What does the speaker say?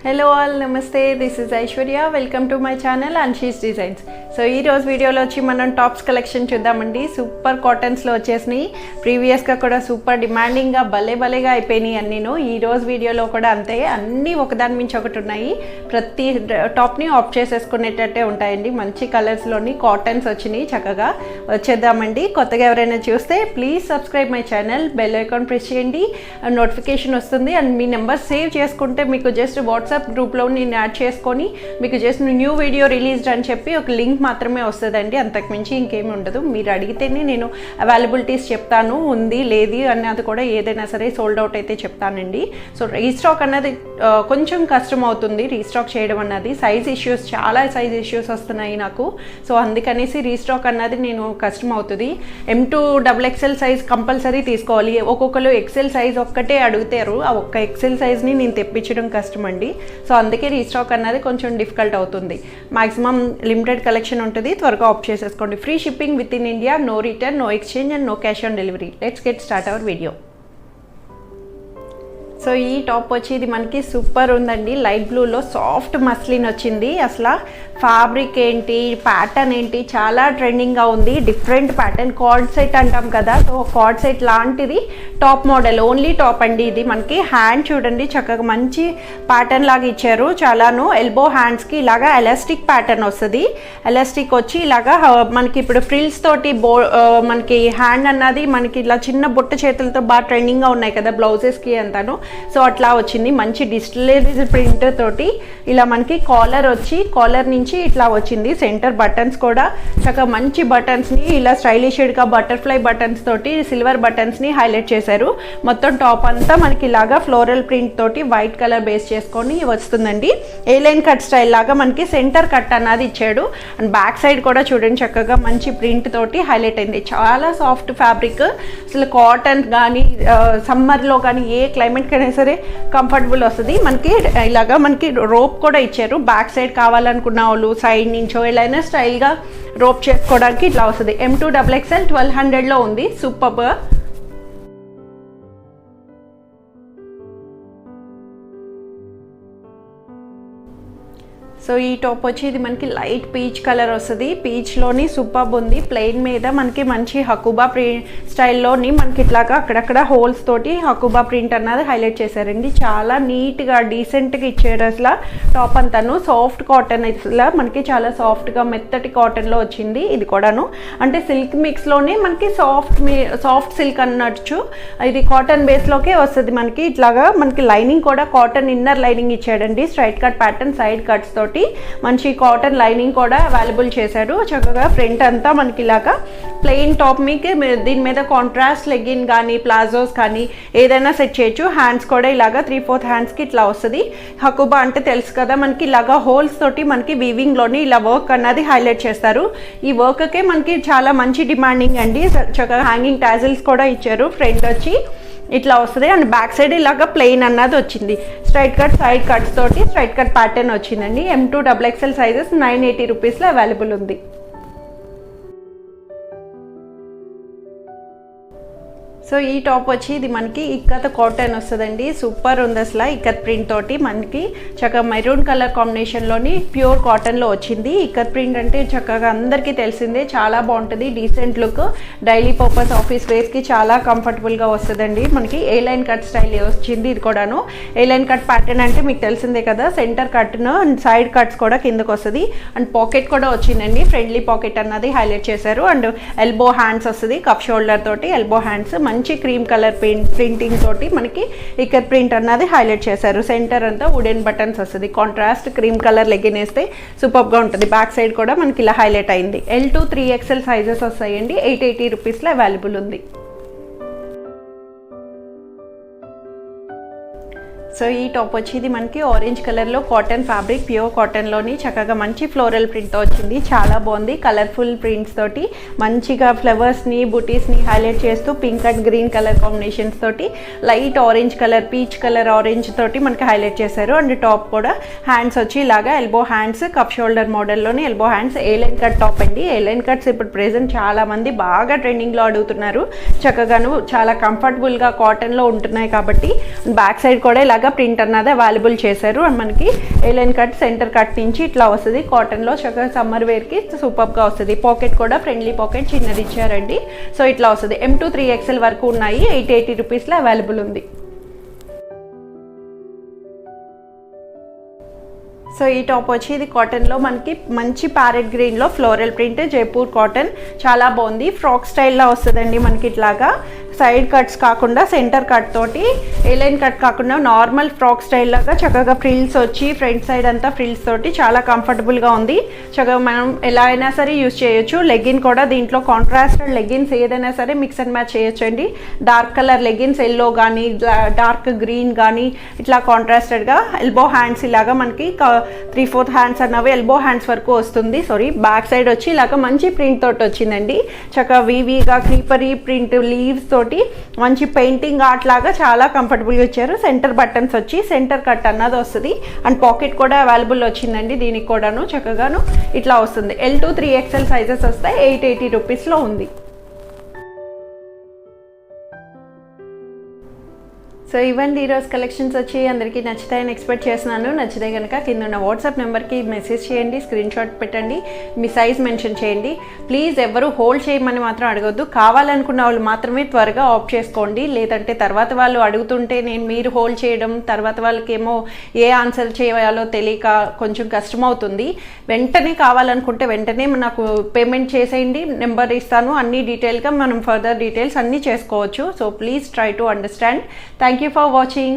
Hello all నమస్తే, this is Aishwarya. Welcome to my channel Anshi's designs. So ఈరోజు వీడియోలో వచ్చి మనం టాప్స్ కలెక్షన్ చూద్దామండి. సూపర్ కాటన్స్లో వచ్చేసినాయి. ప్రీవియస్గా కూడా సూపర్ డిమాండింగ్గా భలేగా అయిపోయినాయి అన్నీను. ఈరోజు వీడియోలో కూడా అంతే, అన్నీ ఒకదాని మించి ఒకటి ఉన్నాయి. ప్రతి టాప్ని ఆఫ్ చేసేసుకునేటట్టే ఉంటాయండి. మంచి కలర్స్లోని కాటన్స్ వచ్చినాయి. చక్కగా వచ్చేద్దామండి. కొత్తగా ఎవరైనా చూస్తే please subscribe my channel, bell icon press చేయండి, నోటిఫికేషన్ వస్తుంది. అండ్ మీ నెంబర్ సేవ్ చేసుకుంటే మీకు జస్ట్ వాట్సాప్ గ్రూప్లో నేను యాడ్ చేసుకొని మీకు జస్ట్ న్యూ వీడియో రిలీజ్డ్ అని చెప్పి ఒక లింక్ మాత్రమే వస్తుందండి. అంతకుమించి ఇంకేమి ఉండదు. మీరు అడిగితేనే నేను అవైలబిలిటీస్ చెప్తాను, ఉంది లేదు అన్నది కూడా ఏదైనా సరే సోల్డ్ అవుట్ అయితే చెప్తానండి. సో రీస్టాక్ అన్నది కొంచెం కష్టం అవుతుంది, రీస్టాక్ చేయడం అన్నది. చాలా సైజ్ ఇష్యూస్ వస్తున్నాయి నాకు. సో అందుకనేసి రీస్టాక్ అన్నది నేను కష్టం అవుతుంది. M2 XXL సైజ్ కంపల్సరీ తీసుకోవాలి. ఒక్కొక్కరు ఎక్సెల్ సైజ్ ఒక్కటే అడుగుతారు. ఆ ఒక్క ఎక్సెల్ సైజ్ని నేను తెప్పించడం కష్టం అండి. సో అందుకే రీస్టాక్ అన్నది కొంచెం డిఫికల్ట్ అవుతుంది. మాక్సిమం లిమిటెడ్ కలెక్షన్ ఉంటుంది, త్వరగా ఆఫ్ చేసేసుకోండి. Free shipping within India, no return, no exchange and no cash on delivery. Let's get start our video. So ఈ టాప్ వచ్చి ఇది మనకి సూపర్ ఉందండి. లైట్ బ్లూలో సాఫ్ట్ మస్లిన్ వచ్చింది. అసలు ఫ్యాబ్రిక్ ఏంటి, ప్యాటర్న్ ఏంటి, చాలా ట్రెండింగ్గా ఉంది. డిఫరెంట్ ప్యాటర్న్, కార్డ్ సెట్ అంటాం కదా. సో కార్డ్ సెట్ లాంటిది టాప్ మోడల్, ఓన్లీ టాప్ అండి ఇది. మనకి హ్యాండ్ చూడండి, చక్కగా మంచి ప్యాటర్న్ లాగా ఇచ్చారు. చాలాను ఎల్బో హ్యాండ్స్కి ఇలాగా ఎలాస్టిక్ ప్యాటర్న్ వస్తుంది. ఎలాస్టిక్ వచ్చి ఇలాగా మనకి ఇప్పుడు ఫ్రిల్స్ తోటి మనకి హ్యాండ్ అన్నది మనకి ఇలా చిన్న బుట్ట చేతులతో బాగా ట్రెండింగ్గా ఉన్నాయి కదా బ్లౌజెస్కి అంతాను. సో అట్లా వచ్చింది. మంచి డిజిటల్ ప్రింట్ తోటి ఇలా మనకి కాలర్ వచ్చి, కాలర్ నుంచి ఇట్లా వచ్చింది. సెంటర్ బటన్స్ కూడా చక్కగా మంచి బటన్స్ని ఇలా స్టైలిష్డ్గా బటర్ఫ్లై బటన్స్ తోటి సిల్వర్ బటన్స్ని హైలైట్ చేశారు. మొత్తం టాప్ అంతా మనకి ఇలాగా ఫ్లోరల్ ప్రింట్ తోటి వైట్ కలర్ బేస్ చేసుకొని వస్తుందండి. ఏ లైన్ కట్ స్టైల్ లాగా మనకి సెంటర్ కట్ అన్నది ఇచ్చాడు. అండ్ బ్యాక్ సైడ్ కూడా చూడండి, చక్కగా మంచి ప్రింట్ తోటి హైలైట్ అయింది. చాలా సాఫ్ట్ ఫ్యాబ్రిక్. అసలు కాటన్ కానీ సమ్మర్లో కానీ ఏ క్లైమేట్ కైనా సరే కంఫర్టబుల్ వస్తుంది. మనకి ఇలాగా మనకి రోప్ కూడా ఇచ్చారు. బ్యాక్ సైడ్ కావాలనుకున్న వాళ్ళు సైడ్ నుంచో ఎలా స్టైల్గా రోప్ చేసుకోవడానికి ఇట్లా వస్తుంది. M2 XXL 1200లో ఉంది. సూపర్. సో ఈ టాప్ వచ్చి ఇది మనకి లైట్ పీచ్ కలర్ వస్తుంది. పీచ్లోని సూపర్ ఉంది. ప్లెయిన్ మీద మనకి మంచి హకుబా ప్రింట్ స్టైల్లోని మనకి ఇట్లాగా అక్కడక్కడ హోల్స్ తోటి హకుబా ప్రింట్ అన్నది హైలైట్ చేశారండి. చాలా నీట్గా డీసెంట్గా ఇచ్చారు. అసలు టాప్ అంతాను సాఫ్ట్ కాటన్, అసలు మనకి చాలా సాఫ్ట్గా మెత్తటి కాటన్లో వచ్చింది. ఇది కూడాను అంటే సిల్క్ మిక్స్లోనే మనకి సాఫ్ట్ సిల్క్ అన్నట్టు. ఇది కాటన్ బేస్లోకే వస్తుంది. మనకి ఇట్లాగా మనకి లైనింగ్ కూడా కాటన్ ఇన్నర్ లైనింగ్ ఇచ్చాడండి. Straight cut pattern, side cuts తోటి మంచి కాటన్ లైనింగ్ కూడా అవైలబుల్ చేశారు. చక్కగా ఫ్రంట్ అంతా మనకి ఇలాగా ప్లెయిన్ టాప్ మీకు దీని మీద కాంట్రాస్ట్ లెగ్గిన్ కానీ ప్లాజోస్ కానీ ఏదైనా సెట్ చేయొచ్చు. హ్యాండ్స్ కూడా ఇలాగా 3/4 హ్యాండ్స్కి ఇట్లా వస్తుంది. హకుబా అంటే తెలుసు కదా, మనకి ఇలాగా హోల్స్ తోటి మనకి వీవింగ్లోని ఇలా వర్క్ అన్నది హైలైట్ చేస్తారు. ఈ వర్క్కే మనకి చాలా మంచి డిమాండింగ్ అండి. చక్కగా హ్యాంగింగ్ టాజిల్స్ కూడా ఇచ్చారు. ఫ్రంట్ వచ్చి ఇట్లా వస్తుంది. అండ్ బ్యాక్ సైడ్ ఇలాగ ప్లెయిన్ అన్నది వచ్చింది. స్ట్రైట్ కట్, సైడ్ కట్స్ తోటి స్ట్రైట్ కట్ ప్యాటర్న్ వచ్చిందండి. M2 XXL సైజెస్ 980 రూపీస్లో అవైలబుల్ ఉంది. సో ఈ టాప్ వచ్చి ఇది మనకి ఇక్కత్ కాటన్ వస్తుందండి. సూపర్ ఉంది అసలు. ఇక్కత్ ప్రింట్ తోటి మనకి చక్కగా మెరూన్ కలర్ కాంబినేషన్లోని ప్యూర్ కాటన్లో వచ్చింది. ఇక్కత్ ప్రింట్ అంటే చక్కగా అందరికీ తెలిసిందే, చాలా బాగుంటుంది. Decent look, daily purpose office వేర్స్కి చాలా కంఫర్టబుల్గా వస్తుందండి. మనకి ఏ లైన్ కట్ స్టైల్ వచ్చింది. ఇది కూడాను ఏ లైన్ కట్ ప్యాటర్న్ అంటే మీకు తెలిసిందే కదా, సెంటర్ కట్ను అండ్ సైడ్ కట్స్ కూడా కిందకు వస్తుంది. అండ్ పాకెట్ కూడా వచ్చిందండి. ఫ్రెండ్లీ పాకెట్ అన్నది హైలైట్ చేశారు. అండ్ ఎల్బో హ్యాండ్స్ వస్తుంది, కప్ షోల్డర్ తోటి ఎల్బో హ్యాండ్స్. మంచి క్రీమ్ కలర్ ప్రింటింగ్ తోటి మనకి ఇక్కత్ ప్రింట్ అన్నది హైలైట్ చేశారు. సెంటర్ అంతా వుడెన్ బటన్స్ వస్తుంది. కాంట్రాస్ట్ క్రీమ్ కలర్ లెగ్గిన్ వేస్తే సూపర్గా ఉంటుంది. బ్యాక్ సైడ్ కూడా మనకి ఇలా హైలైట్ అయింది. L2 3XL సైజెస్ వస్తాయండి. 880 రూపీస్లో అవైలబుల్ ఉంది. సో ఈ టాప్ వచ్చి ఇది మనకి ఆరెంజ్ కలర్లో కాటన్ ఫ్యాబ్రిక్, ప్యూర్ కాటన్లోని చక్కగా మంచి ఫ్లోరల్ ప్రింట్తో వచ్చింది. చాలా బాగుంది. కలర్ఫుల్ ప్రింట్స్ తోటి మంచిగా ఫ్లవర్స్ని బుటీస్ని హైలైట్ చేస్తూ pink and green colour combinations తోటి light orange colour, peach colour orange తోటి మనకి హైలైట్ చేశారు. అండ్ టాప్ కూడా హ్యాండ్స్ వచ్చి ఇలాగా ఎల్బో హ్యాండ్స్, కప్ షోల్డర్ మోడల్లోని elbow hands. A line cut top అండి. ఏ లైన్ కట్స్ ఇప్పుడు ప్రెజెంట్ చాలా మంది బాగా ట్రెండింగ్లో అడుగుతున్నారు. చక్కగాను చాలా కంఫర్టబుల్గా కాటన్లో ఉంటున్నాయి కాబట్టి బ్యాక్ సైడ్ కూడా ఇలాగా ప్రింట్ అన్నది అవైలబుల్ చేశారు. అండ్ మనకి ఏలైన్ కట్ సెంటర్ కట్ నుంచి ఇట్లా వస్తుంది. కాటన్లో చక్కగా సమ్మర్ వేర్కి సూపర్గా వస్తుంది. పాకెట్ కూడా ఫ్రెండ్లీ పాకెట్ చిన్నది ఇచ్చారండి. సో ఇట్లా వస్తుంది. M2 3XL వరకు ఉన్నాయి. 880 రూపీస్లో అవైలబుల్ ఉంది. సో ఈ టాప్ వచ్చి ఇది కాటన్లో మనకి మంచి ప్యారెట్ గ్రీన్లో ఫ్లోరల్ ప్రింట్, జైపూర్ కాటన్, చాలా బాగుంది. ఫ్రాక్ స్టైల్లో వస్తుందండి మనకి. ఇట్లాగా సైడ్ కట్స్ కాకుండా సెంటర్ కట్ తోటి, ఏలైన్ కట్ కాకుండా నార్మల్ ఫ్రాక్ స్టైల్ లాగా చక్కగా ఫ్రిల్స్ వచ్చి ఫ్రంట్ సైడ్ అంతా ఫ్రిల్స్ తోటి చాలా కంఫర్టబుల్గా ఉంది. చక్కగా మనం ఎలా అయినా సరే యూజ్ చేయొచ్చు. లెగ్గిన్ కూడా దీంట్లో కాంట్రాస్టెడ్ లెగ్గిన్స్ ఏదైనా సరే మిక్స్ అండ్ మ్యాచ్ చేయొచ్చండి. డార్క్ కలర్ లెగ్గిన్స్ ఎల్లో కానీ డార్క్ గ్రీన్ కానీ ఇట్లా కాంట్రాస్టెడ్గా ఎల్బో హ్యాండ్స్ ఇలాగా మనకి 3/4 హ్యాండ్స్ అన్నవి ఎల్బో హ్యాండ్స్ వరకు వస్తుంది. బ్యాక్ సైడ్ వచ్చి ఇలాగ మంచి ప్రింట్ తోటి వచ్చిందండి. చక్కగా వీవీగా క్రీపరీ ప్రింట్ లీవ్స్ తోటి మంచి పెయింటింగ్ ఆర్ట్ లాగా చాలా కంఫర్టబుల్గా ఇచ్చారు. సెంటర్ బటన్స్ వచ్చి సెంటర్ కట్ అన్నది వస్తుంది. అండ్ పాకెట్ కూడా అవైలబుల్ వచ్చిందండి. దీనికి కూడాను చక్కగాను ఇట్లా వస్తుంది. L2 3XL సైజెస్ వస్తాయి. 880 రూపీస్లో ఉంది. సో ఇవ్వండి ఈరోజు కలెక్షన్స్ వచ్చి అందరికీ నచ్చుతాయని ఎక్స్పెక్ట్ చేస్తున్నాను. నచ్చితే కనుక కింద ఉన్న వాట్సాప్ నెంబర్కి మెసేజ్ చేయండి, స్క్రీన్ షాట్ పెట్టండి, మీ సైజ్ మెన్షన్ చేయండి. ప్లీజ్ ఎవరు హోల్డ్ చేయమని మాత్రం అడగొద్దు. కావాలనుకున్న వాళ్ళు మాత్రమే త్వరగా ఆప్ట్ చేసుకోండి. లేదంటే తర్వాత వాళ్ళు అడుగుతుంటే మీరు హోల్డ్ చేయడం, తర్వాత వాళ్ళకేమో ఏ ఆన్సర్ చేయాలో తెలియక కొంచెం కష్టమవుతుంది. వెంటనే కావాలనుకుంటే వెంటనే నాకు పేమెంట్ చేసేయండి, నెంబర్ ఇస్తాను, అన్ని డీటెయిల్గా మనం ఫర్దర్ డీటెయిల్స్ అన్నీ చేసుకోవచ్చు. So please try to understand. Thank you for watching.